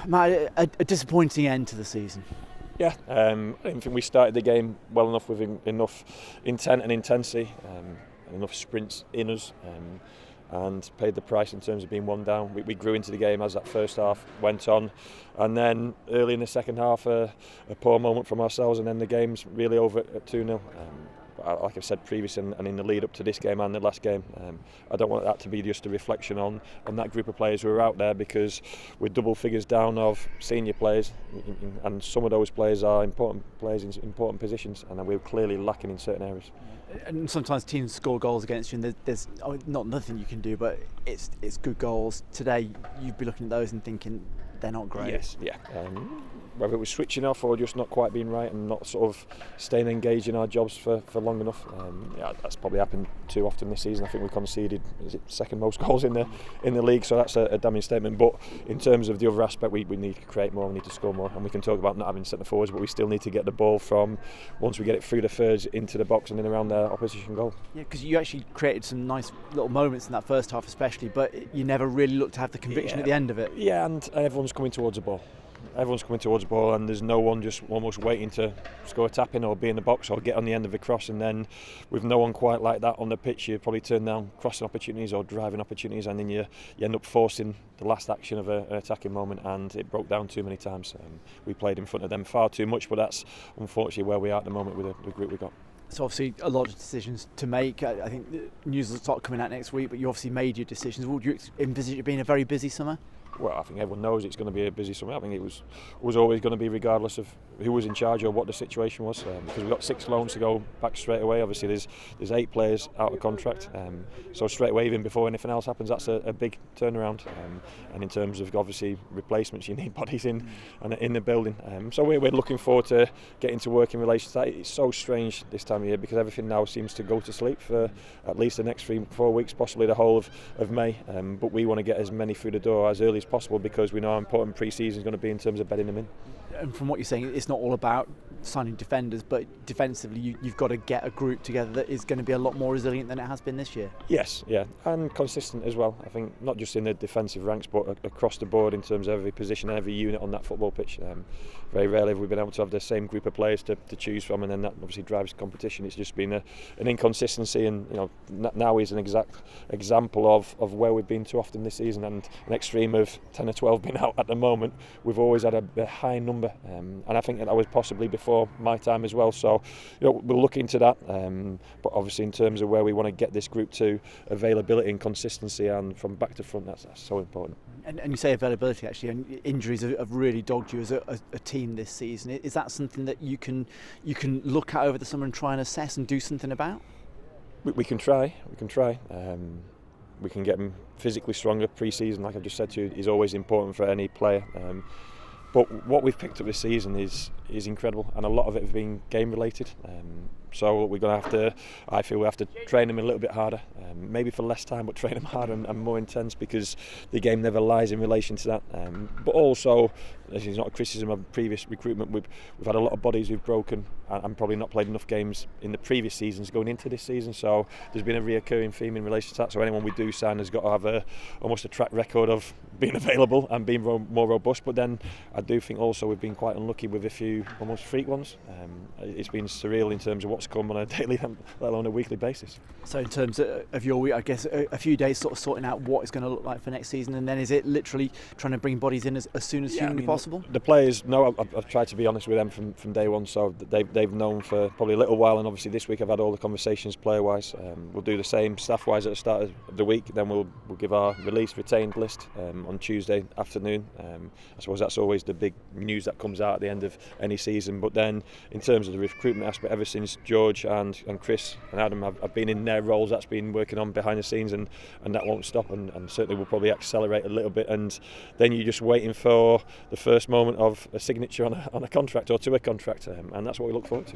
Matt, a disappointing end to the season. Yeah, I didn't think we started the game well enough with enough intent and intensity, enough sprints in us, and paid the price in terms of being one down. We grew into the game as that first half went on, and then early in the second half a poor moment from ourselves, and then the game's really over at 2-0. Like I've said previously and in the lead up to this game and the last game, I don't want that to be just a reflection on that group of players who are out there, because we're double figures down of senior players, and some of those players are important players in important positions, and we're clearly lacking in certain areas. And sometimes teams score goals against you, and there's not nothing you can do, but it's good goals. Today you'd be looking at those and thinking they're not great. Yes, yeah. Whether it was switching off or just not quite being right and not sort of staying engaged in our jobs for long enough. That's probably happened too often this season. I think we conceded, second most goals in the league, so that's a damning statement. But in terms of the other aspect, we need to create more, we need to score more, and we can talk about not having centre forwards, but we still need to get the ball from once we get it through the thirds into the box and in around their opposition goal. Yeah, because you actually created some nice little moments in that first half especially, but you never really looked to have the conviction at the end of it. Yeah, and everyone's coming towards the ball. Everyone's coming towards the ball, and there's no one just almost waiting to score a tap in or be in the box or get on the end of a cross, and then with no one quite like that on the pitch, you probably turn down crossing opportunities or driving opportunities, and then you end up forcing the last action of an attacking moment, and it broke down too many times. We played in front of them far too much, but that's unfortunately where we are at the moment with the group we got. So obviously a lot of decisions to make. I think the news will start coming out next week, but you obviously made your decisions. Would you envisage it being a very busy summer? Well, I think everyone knows it's going to be a busy summer. I think it was always going to be, regardless of who was in charge or what the situation was, because we've got 6 loans to go back straight away. Obviously there's 8 players out of contract, so straight away, even before anything else happens, that's a big turnaround, and in terms of obviously replacements, you need bodies in the building, so we're looking forward to getting to work in relation to that. It's so strange this time of year because everything now seems to go to sleep for at least the next 3-4 weeks, possibly the whole of May, but we want to get as many through the door as early as possible, because we know how important pre-season is going to be in terms of bedding them in. And from what you're saying, it's not all about signing defenders, but defensively you've got to get a group together that is going to be a lot more resilient than it has been this year. Yes, yeah, and consistent as well. I think not just in the defensive ranks, but across the board in terms of every position and every unit on that football pitch. Very rarely have we been able to have the same group of players to choose from, and then that obviously drives competition. It's just been an inconsistency, and now is an exact example of where we've been too often this season, and an extreme of 10 or 12 being out at the moment. We've always had a high number, and I think that was possibly before my time as well. So we'll look into that, but obviously in terms of where we want to get this group to, availability and consistency, and from back to front, that's so important. And you say availability, actually, and injuries have really dogged you as a team this season. Is that something that you can look at over the summer and try and assess and do something about? We can try. We can get them physically stronger. Pre-season, like I just said to you, is always important for any player. But what we've picked up this season is incredible, and a lot of it has been game related. So we're going to have to, I feel we have to train them a little bit harder, maybe for less time, but train them harder and more intense, because the game never lies in relation to that. But also, this is not a criticism of previous recruitment, we've had a lot of bodies who've broken and probably not played enough games in the previous seasons going into this season, so there's been a reoccurring theme in relation to that. So anyone we do sign has got to have almost a track record of being available and being more robust. But then I do think also we've been quite unlucky with a few almost freak ones. It's been surreal in terms of what's come on a daily, let alone a weekly basis. So in terms of your week, I guess a few days sort of sorting out what it's going to look like for next season, and then is it literally trying to bring bodies in as soon as humanly possible? The players know, I've tried to be honest with them from day one, so they've known for probably a little while, and obviously this week I've had all the conversations player-wise. We'll do the same staff-wise at the start of the week, then we'll give our retained list on Tuesday afternoon. I suppose that's always the big news that comes out at the end of any season. But then in terms of the recruitment aspect, ever since George and Chris and Adam have been in their roles, that's been working on behind the scenes, and that won't stop, and certainly will probably accelerate a little bit, and then you're just waiting for the first moment of a signature on a contract or to a contract, and that's what we look forward to.